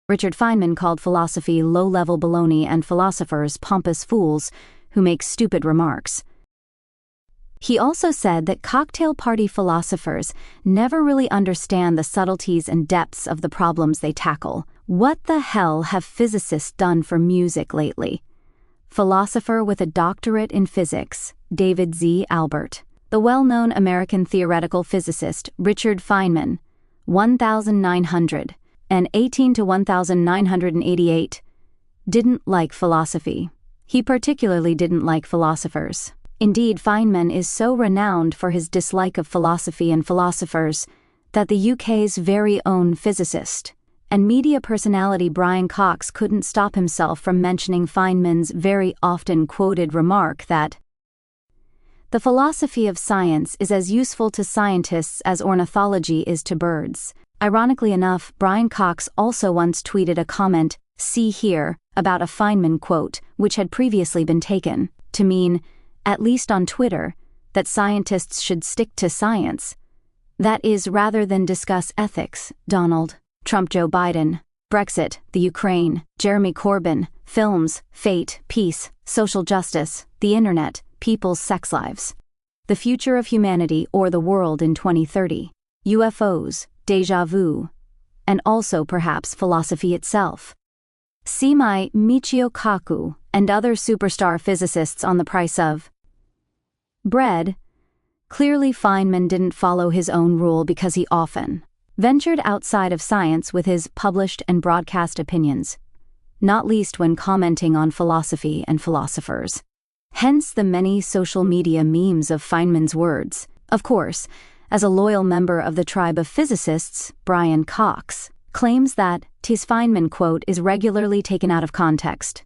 Richard Feynman called philosophy low-level baloney and philosophers pompous fools who make stupid remarks. He also said that cocktail party philosophers never really understand the subtleties and depths of the problems they tackle. What the hell have physicists done for music lately? Philosopher with a doctorate in physics, David Z. Albert. The well-known American theoretical physicist Richard Feynman, 1918 to 1988, didn't like philosophy. He particularly didn't like philosophers. Indeed, Feynman is so renowned for his dislike of philosophy and philosophers that the UK's very own physicist and media personality Brian Cox couldn't stop himself from mentioning Feynman's very often quoted remark that the philosophy of science is as useful to scientists as ornithology is to birds. Ironically enough, Brian Cox also once tweeted a comment, "See here," about a Feynman quote, which had previously been taken to mean, at least on Twitter, that scientists should stick to science. That is, rather than discuss ethics, Donald Trump, Joe Biden, Brexit, the Ukraine, Jeremy Corbyn, films, fate, peace, social justice, the internet, people's sex lives, the future of humanity or the world in 2030, UFOs, déjà vu, and also perhaps philosophy itself. See my Michio Kaku and other superstar physicists on the price of bread. Clearly Feynman didn't follow his own rule because he often ventured outside of science with his published and broadcast opinions, not least when commenting on philosophy and philosophers. Hence the many social media memes of Feynman's words. Of course, as a loyal member of the tribe of physicists, Brian Cox claims that his Feynman quote is regularly taken out of context.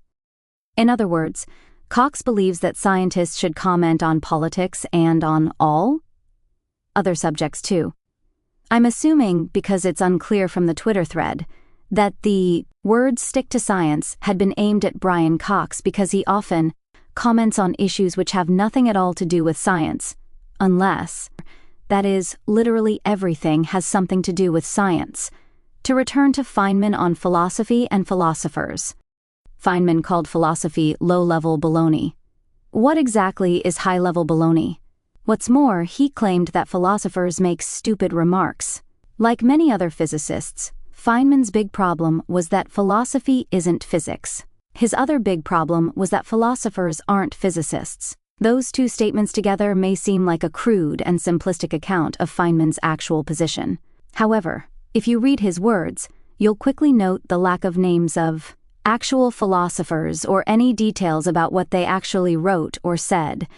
In other words, Cox believes that scientists should comment on politics and on all other subjects too. I'm assuming, because it's unclear from the Twitter thread, that the words "stick to science" had been aimed at Brian Cox because he often comments on issues which have nothing at all to do with science, unless, that is, literally everything has something to do with science. To return to Feynman on philosophy and philosophers. Feynman called philosophy low-level baloney. What exactly is high-level baloney? What's more, he claimed that philosophers make stupid remarks. Like many other physicists, Feynman's big problem was that philosophy isn't physics. His other big problem was that philosophers aren't physicists. Those two statements together may seem like a crude and simplistic account of Feynman's actual position. However, if you read his words, you'll quickly note the lack of names of actual philosophers or any details about what they actually wrote or said.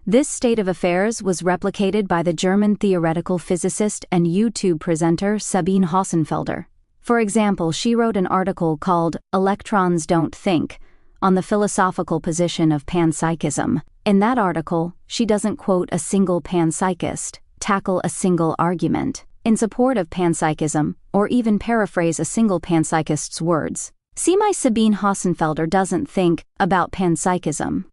This state of affairs was replicated by the German theoretical physicist and YouTube presenter Sabine Hossenfelder. For example, she wrote an article called "Electrons Don't Think" on the philosophical position of panpsychism. In that article, she doesn't quote a single panpsychist, tackle a single argument in support of panpsychism, or even paraphrase a single panpsychist's words. See my Sabine Hossenfelder doesn't think about panpsychism.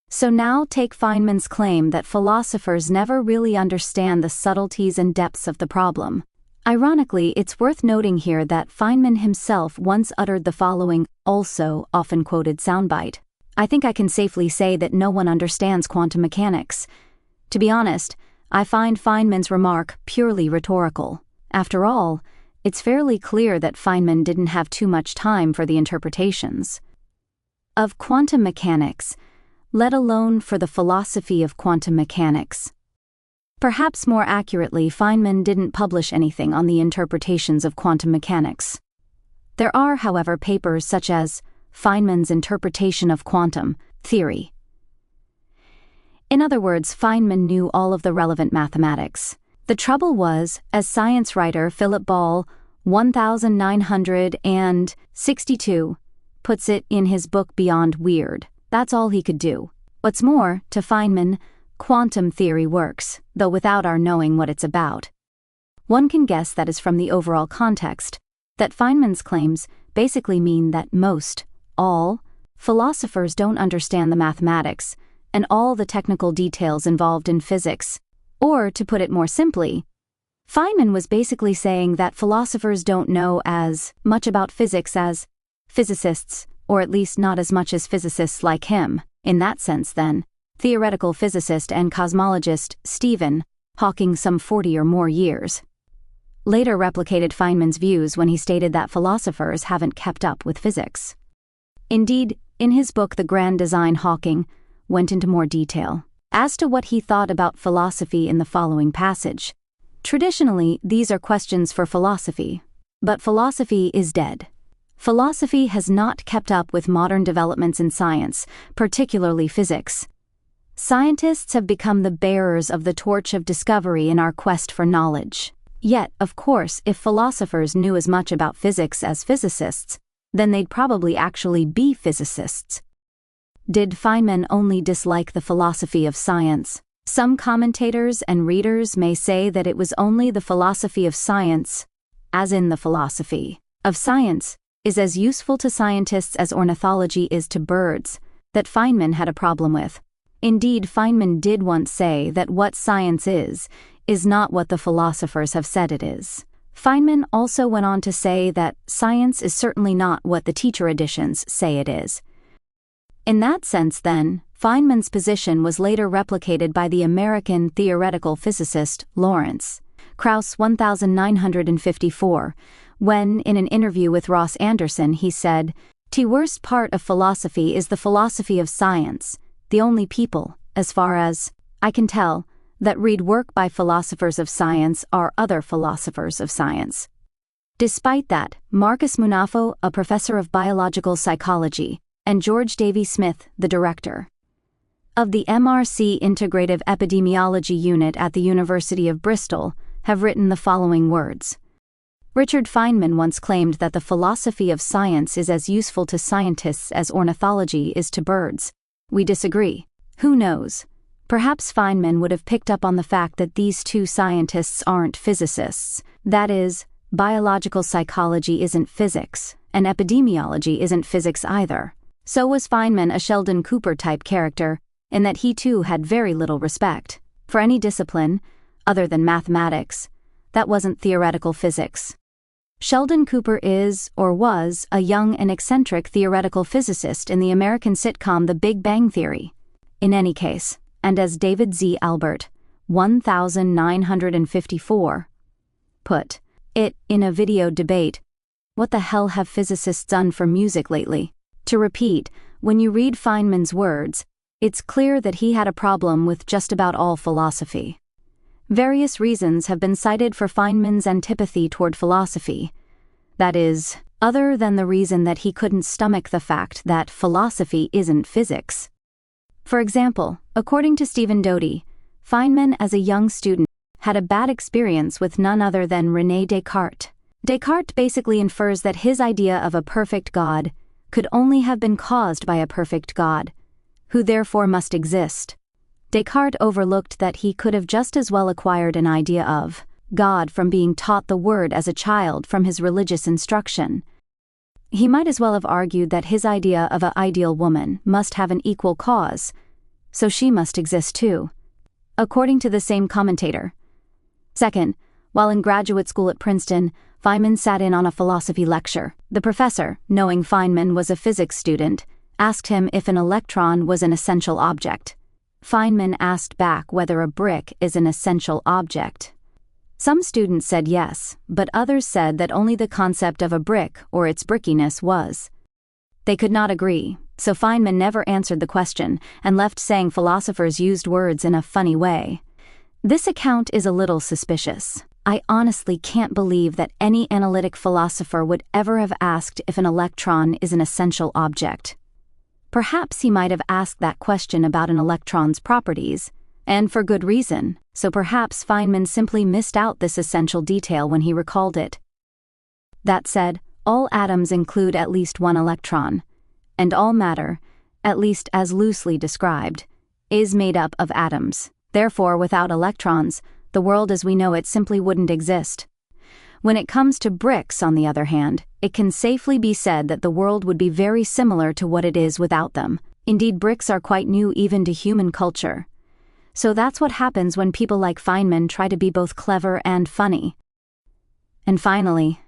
So now take Feynman's claim that philosophers never really understand the subtleties and depths of the problem. Ironically, it's worth noting here that Feynman himself once uttered the following, also often quoted soundbite. I think I can safely say that no one understands quantum mechanics. To be honest, I find Feynman's remark purely rhetorical. After all, it's fairly clear that Feynman didn't have too much time for the interpretations of quantum mechanics, let alone for the philosophy of quantum mechanics. Perhaps more accurately, Feynman didn't publish anything on the interpretations of quantum mechanics. There are, however, papers such as Feynman's Interpretation of Quantum Theory. In other words, Feynman knew all of the relevant mathematics. The trouble was, as science writer Philip Ball, 1962, puts it in his book Beyond Weird, that's all he could do. What's more, to Feynman, quantum theory works, though without our knowing what it's about. One can guess that is from the overall context, that Feynman's claims basically mean that all philosophers don't understand the mathematics and all the technical details involved in physics. Or, to put it more simply, Feynman was basically saying that philosophers don't know as much about physics as physicists, or at least not as much as physicists like him. In that sense, then, theoretical physicist and cosmologist Stephen Hawking, some 40 or more years, later replicated Feynman's views when he stated that philosophers haven't kept up with physics. Indeed, in his book The Grand Design, Hawking went into more detail as to what he thought about philosophy in the following passage. Traditionally, these are questions for philosophy, but philosophy is dead. Philosophy has not kept up with modern developments in science, particularly physics. Scientists have become the bearers of the torch of discovery in our quest for knowledge. Yet, of course, if philosophers knew as much about physics as physicists, then they'd probably actually be physicists. Did Feynman only dislike the philosophy of science? Some commentators and readers may say that it was only the philosophy of science, as in the philosophy of science, is as useful to scientists as ornithology is to birds, that Feynman had a problem with. Indeed, Feynman did once say that what science is not what the philosophers have said it is. Feynman also went on to say that science is certainly not what the teacher editions say it is. In that sense, then, Feynman's position was later replicated by the American theoretical physicist Lawrence Krauss 1954, when, in an interview with Ross Anderson, he said, "The worst part of philosophy is the philosophy of science. The only people, as far as I can tell, that read work by philosophers of science are other philosophers of science." Despite that, Marcus Munafo, a professor of biological psychology, and George Davy Smith, the director of the MRC Integrative Epidemiology Unit at the University of Bristol, have written the following words. Richard Feynman once claimed that the philosophy of science is as useful to scientists as ornithology is to birds. We disagree. Who knows? Perhaps Feynman would have picked up on the fact that these two scientists aren't physicists. That is, biological psychology isn't physics, and epidemiology isn't physics either. So was Feynman a Sheldon Cooper-type character, in that he too had very little respect for any discipline, other than mathematics, that wasn't theoretical physics. Sheldon Cooper is, or was, a young and eccentric theoretical physicist in the American sitcom The Big Bang Theory. In any case, and as David Z. Albert, 1954, put it in a video debate, "What the hell have physicists done for music lately?" To repeat, when you read Feynman's words, it's clear that he had a problem with just about all philosophy. Various reasons have been cited for Feynman's antipathy toward philosophy. That is, other than the reason that he couldn't stomach the fact that philosophy isn't physics. For example, according to Stephen Doty, Feynman as a young student had a bad experience with none other than René Descartes. Descartes basically infers that his idea of a perfect God could only have been caused by a perfect God, who therefore must exist. Descartes overlooked that he could have just as well acquired an idea of God from being taught the word as a child from his religious instruction. He might as well have argued that his idea of an ideal woman must have an equal cause, so she must exist too, according to the same commentator. Second, while in graduate school at Princeton, Feynman sat in on a philosophy lecture. The professor, knowing Feynman was a physics student, asked him if an electron was an essential object. Feynman asked back whether a brick is an essential object. Some students said yes, but others said that only the concept of a brick or its brickiness was. They could not agree, so Feynman never answered the question and left saying philosophers used words in a funny way. This account is a little suspicious. I honestly can't believe that any analytic philosopher would ever have asked if an electron is an essential object. Perhaps he might have asked that question about an electron's properties, and for good reason, so perhaps Feynman simply missed out this essential detail when he recalled it. That said, all atoms include at least one electron, and all matter, at least as loosely described, is made up of atoms. Therefore, without electrons, the world as we know it simply wouldn't exist. When it comes to bricks, on the other hand, it can safely be said that the world would be very similar to what it is without them. Indeed, bricks are quite new even to human culture. So that's what happens when people like Feynman try to be both clever and funny. And finally,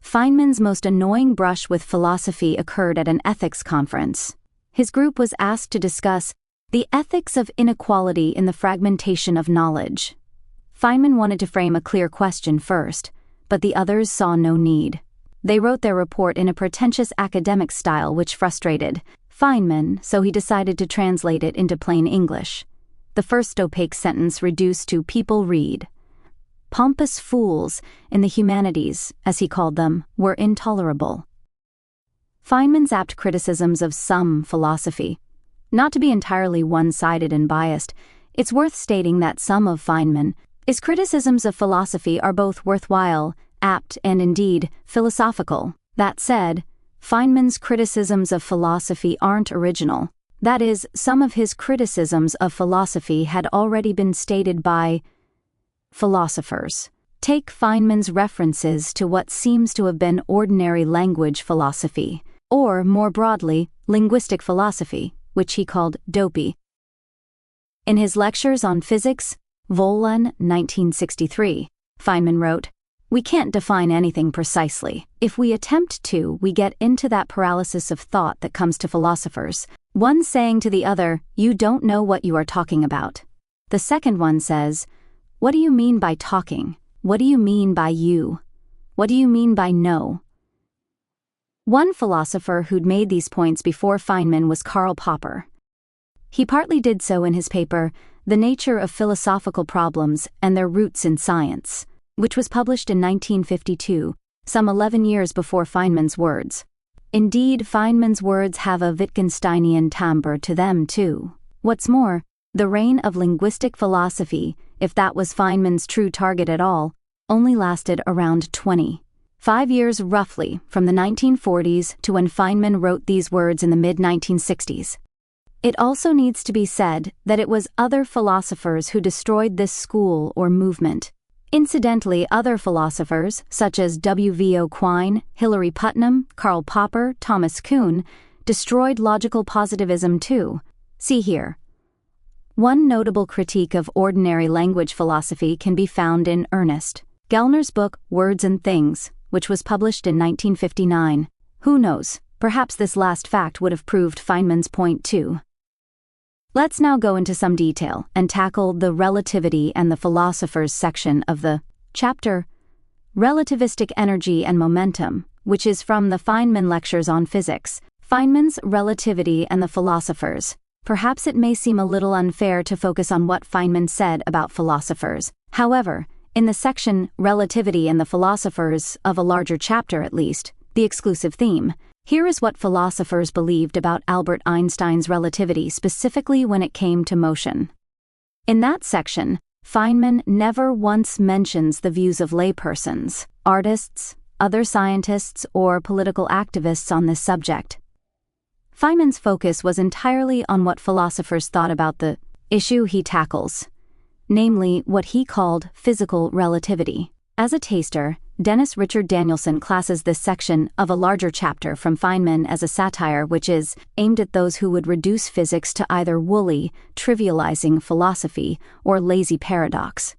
Feynman's most annoying brush with philosophy occurred at an ethics conference. His group was asked to discuss the ethics of inequality in the fragmentation of knowledge. Feynman wanted to frame a clear question first, but the others saw no need. They wrote their report in a pretentious academic style which frustrated Feynman, so he decided to translate it into plain English. The first opaque sentence reduced to "people read." Pompous fools in the humanities, as he called them, were intolerable. Feynman's apt criticisms of some philosophy. Not to be entirely one-sided and biased, it's worth stating that some of Feynman's criticisms of philosophy are both worthwhile, apt, and indeed philosophical. That said, Feynman's criticisms of philosophy aren't original. That is, some of his criticisms of philosophy had already been stated by philosophers. Take Feynman's references to what seems to have been ordinary language philosophy, or more broadly, linguistic philosophy, which he called dopey. In his lectures on physics, Vol. 1963, Feynman wrote, "We can't define anything precisely. If we attempt to, we get into that paralysis of thought that comes to philosophers. One saying to the other, 'You don't know what you are talking about.' The second one says, 'What do you mean by talking? What do you mean by you? What do you mean by no?'" One philosopher who'd made these points before Feynman was Karl Popper. He partly did so in his paper, The Nature of Philosophical Problems and Their Roots in Science, which was published in 1952, some 11 years before Feynman's words. Indeed, Feynman's words have a Wittgensteinian timbre to them too. What's more, the reign of linguistic philosophy, if that was Feynman's true target at all, only lasted around 25 years roughly, from the 1940s to when Feynman wrote these words in the mid-1960s. It also needs to be said that it was other philosophers who destroyed this school or movement. Incidentally, other philosophers, such as W.V.O. Quine, Hilary Putnam, Karl Popper, Thomas Kuhn, destroyed logical positivism too. See here. One notable critique of ordinary language philosophy can be found in Ernest Gellner's book Words and Things, which was published in 1959. Who knows, perhaps this last fact would have proved Feynman's point too. Let's now go into some detail and tackle the relativity and the philosophers section of the chapter, Relativistic Energy and Momentum, which is from the Feynman Lectures on Physics, Feynman's Relativity and the Philosophers. Perhaps it may seem a little unfair to focus on what Feynman said about philosophers. However, in the section Relativity and the Philosophers of a larger chapter at least, the exclusive theme, here is what philosophers believed about Albert Einstein's relativity specifically when it came to motion. In that section, Feynman never once mentions the views of laypersons, artists, other scientists, or political activists on this subject. Feynman's focus was entirely on what philosophers thought about the issue he tackles, namely what he called physical relativity. As a taster, Dennis Richard Danielson classes this section of a larger chapter from Feynman as a satire which is aimed at those who would reduce physics to either woolly, trivializing philosophy or lazy paradox.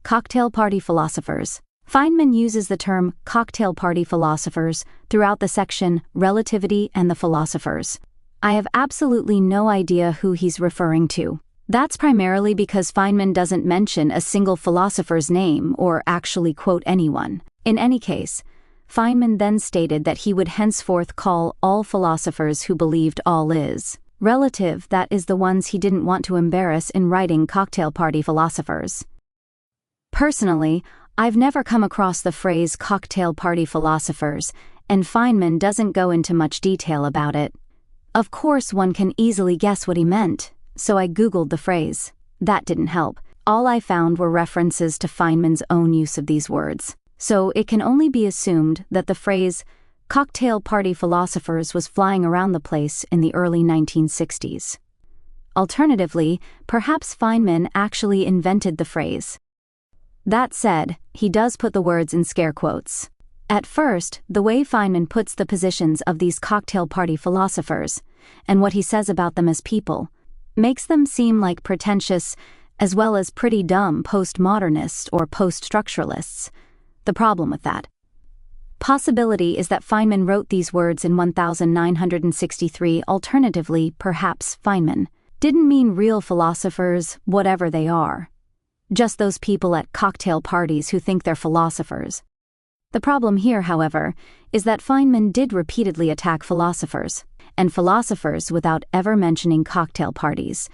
Cocktail party philosophers. Feynman uses the term cocktail party philosophers throughout the section Relativity and the Philosophers. I have absolutely no idea who he's referring to. That's primarily because Feynman doesn't mention a single philosopher's name or actually quote anyone. In any case, Feynman then stated that he would henceforth call all philosophers who believed all is relative, that is, the ones he didn't want to embarrass in writing cocktail party philosophers. Personally, I've never come across the phrase cocktail party philosophers, and Feynman doesn't go into much detail about it. Of course, one can easily guess what he meant. So I googled the phrase. That didn't help. All I found were references to Feynman's own use of these words. So it can only be assumed that the phrase cocktail party philosophers was flying around the place in the early 1960s. Alternatively, perhaps Feynman actually invented the phrase. That said, he does put the words in scare quotes. At first, the way Feynman puts the positions of these cocktail party philosophers, and what he says about them as people, makes them seem like pretentious as well as pretty dumb postmodernists or post-structuralists. The problem with that possibility is that Feynman wrote these words in 1963. Alternatively, perhaps Feynman didn't mean real philosophers, whatever they are. Just those people at cocktail parties who think they're philosophers. The problem here, however, is that Feynman did repeatedly attack philosophers, and philosophers without ever mentioning cocktail parties.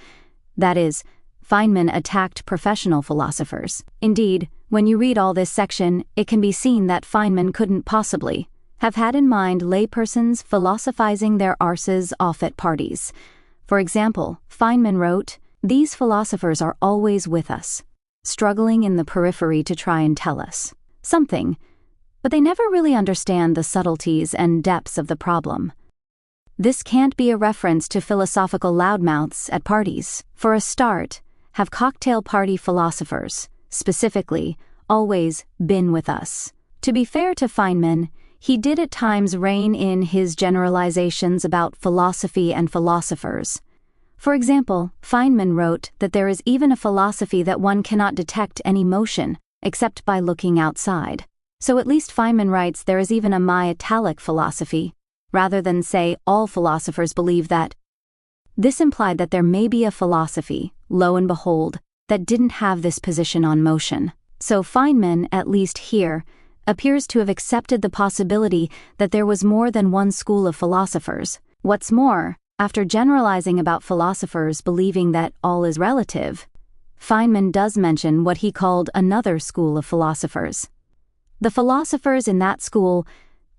That is, Feynman attacked professional philosophers. Indeed, when you read all this section, it can be seen that Feynman couldn't possibly have had in mind laypersons philosophizing their arses off at parties. For example, Feynman wrote, "These philosophers are always with us, struggling in the periphery to try and tell us something, but they never really understand the subtleties and depths of the problem." This can't be a reference to philosophical loudmouths at parties. For a start, have cocktail party philosophers, specifically, always been with us. To be fair to Feynman, he did at times rein in his generalizations about philosophy and philosophers. For example, Feynman wrote that there is even a philosophy that one cannot detect any motion except by looking outside. So at least Feynman writes there is even a my-italic philosophy, rather than say all philosophers believe that. This implied that there may be a philosophy, lo and behold, that didn't have this position on motion. So Feynman, at least here, appears to have accepted the possibility that there was more than one school of philosophers. What's more, after generalizing about philosophers believing that all is relative, Feynman does mention what he called another school of philosophers. The philosophers in that school,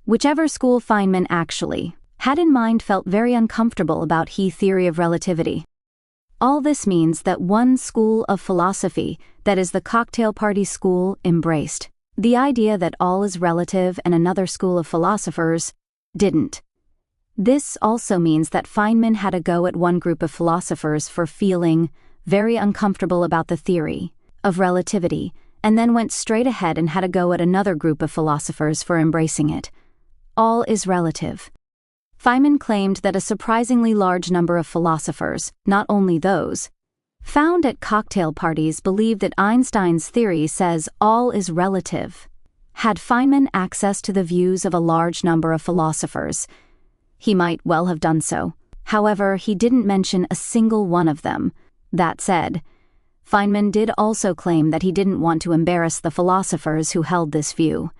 whichever school Feynman actually had in mind, felt very uncomfortable about his theory of relativity. All this means that one school of philosophy, that is the cocktail party school, embraced the idea that all is relative, and another school of philosophers didn't. This also means that Feynman had a go at one group of philosophers for feeling very uncomfortable about the theory of relativity, and then went straight ahead and had a go at another group of philosophers for embracing it. All is relative. Feynman claimed that a surprisingly large number of philosophers, not only those found at cocktail parties, believed that Einstein's theory says all is relative. Had Feynman access to the views of a large number of philosophers, he might well have done so. However, he didn't mention a single one of them. That said, Feynman did also claim that he didn't want to embarrass the philosophers who held this view.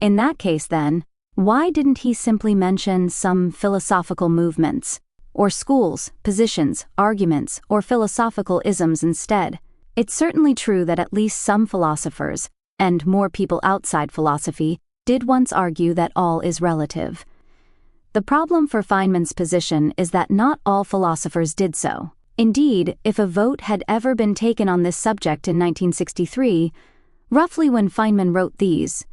In that case, then, why didn't he simply mention some philosophical movements, or schools, positions, arguments, or philosophical isms instead? It's certainly true that at least some philosophers, and more people outside philosophy, did once argue that all is relative. The problem for Feynman's position is that not all philosophers did so. Indeed, if a vote had ever been taken on this subject in 1963, roughly when Feynman wrote these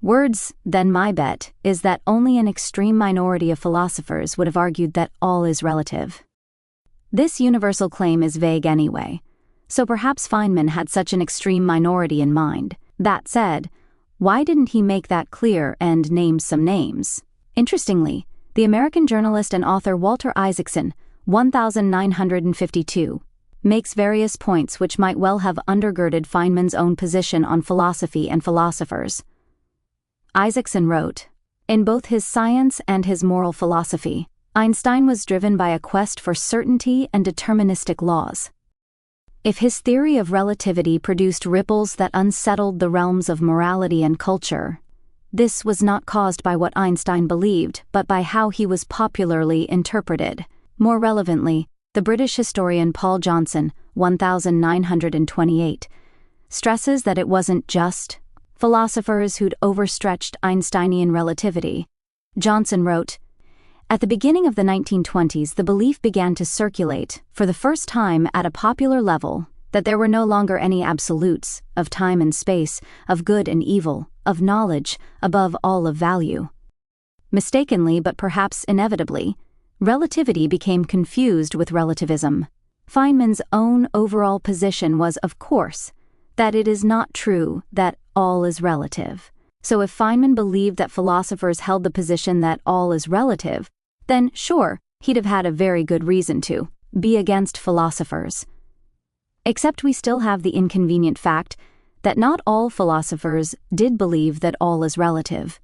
words, then my bet is that only an extreme minority of philosophers would have argued that all is relative. This universal claim is vague anyway, so perhaps Feynman had such an extreme minority in mind. That said, why didn't he make that clear and name some names? Interestingly, the American journalist and author Walter Isaacson, 1952, makes various points which might well have undergirded Feynman's own position on philosophy and philosophers. Isaacson wrote, "In both his science and his moral philosophy, Einstein was driven by a quest for certainty and deterministic laws. If his theory of relativity produced ripples that unsettled the realms of morality and culture, this was not caused by what Einstein believed, but by how he was popularly interpreted." More relevantly, the British historian Paul Johnson, 1928, stresses that it wasn't just philosophers who'd overstretched Einsteinian relativity. Johnson wrote, "At the beginning of the 1920s, the belief began to circulate, for the first time at a popular level, that there were no longer any absolutes, of time and space, of good and evil, of knowledge, above all of value. Mistakenly, but perhaps inevitably, relativity became confused with relativism. Feynman's own overall position was, of course, that it is not true that all is relative. So if Feynman believed that philosophers held the position that all is relative, then sure, he'd have had a very good reason to. be against philosophers. Except we still have the inconvenient fact that not all philosophers did believe that all is relative.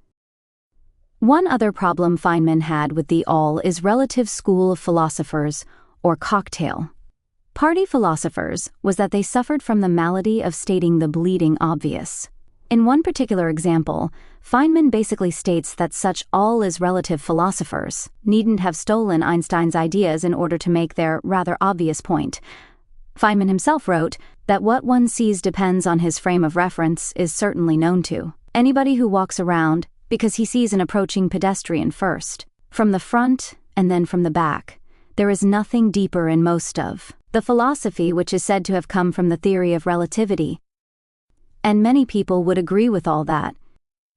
One other problem Feynman had with the all is relative school of philosophers, or cocktail. Party philosophers was that they suffered from the malady of stating the bleeding obvious. In one particular example, Feynman basically states that such all-is-relative philosophers needn't have stolen Einstein's ideas in order to make their rather obvious point. Feynman himself wrote that what one sees depends on his frame of reference is certainly known to anybody who walks around because he sees an approaching pedestrian first, from the front and then from the back. There is nothing deeper in most of the philosophy which is said to have come from the theory of relativity. And many people would agree with all that.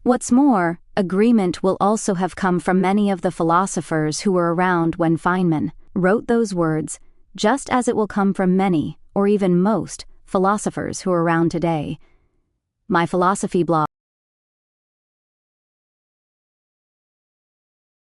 What's more, agreement will also have come from many of the philosophers who were around when Feynman wrote those words, just as it will come from many, or even most, philosophers who are around today. My philosophy blog